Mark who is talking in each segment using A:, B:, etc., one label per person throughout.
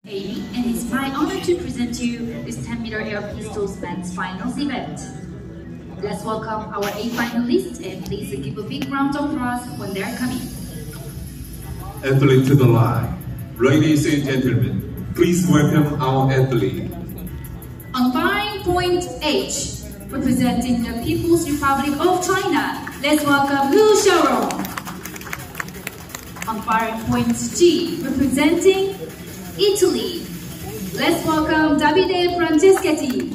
A: Amy, and it's my honor to present to you this 10-meter air pistols men's finals event. Let's welcome our 8 finalists and please give a big round of applause when they're coming.
B: Athlete to the line. Ladies and gentlemen, please welcome our athlete.
A: On firing point H, representing the People's Republic of China, let's welcome Liu Xiaorong. On firing point G, representing Italy, let's welcome Davide Franceschetti.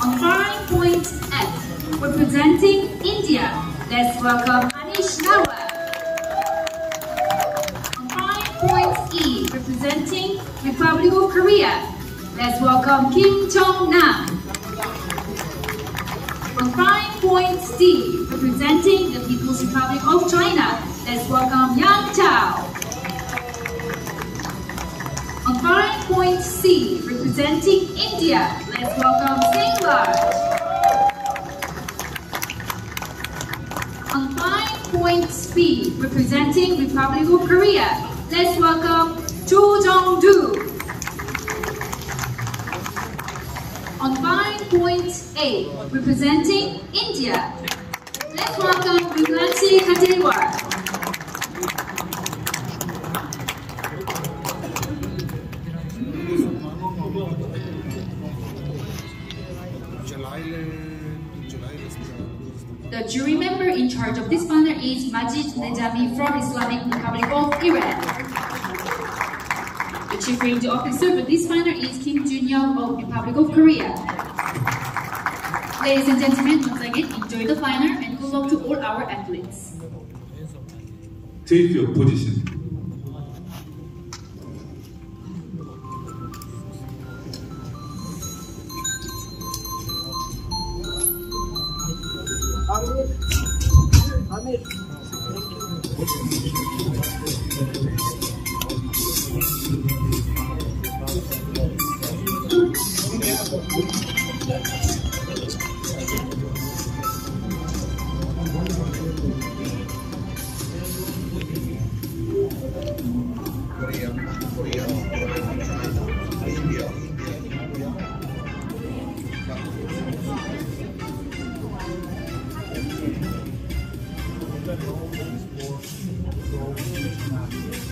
A: On firing point F, representing India, let's welcome Anish Nawal. On firing point E, representing Republic of Korea, let's welcome Kim Chong-nam. On firing point D, representing the People's Republic of China, let's welcome Yang Chao. On firing point C, representing India, let's welcome Singh Raj. On firing point B, representing Republic of Korea, let's welcome Cho Jong-do. On firing point A, representing India, let's welcome Viglansi Khandelwal. The jury member in charge of this final is Majid Nejami from Islamic Republic of Iran. The chief ranger officer for this final is Kim Jun-young of Republic of Korea. Ladies and gentlemen, once again, enjoy the final and good luck to all our athletes.
B: Take your position.
C: Amir. Thank you.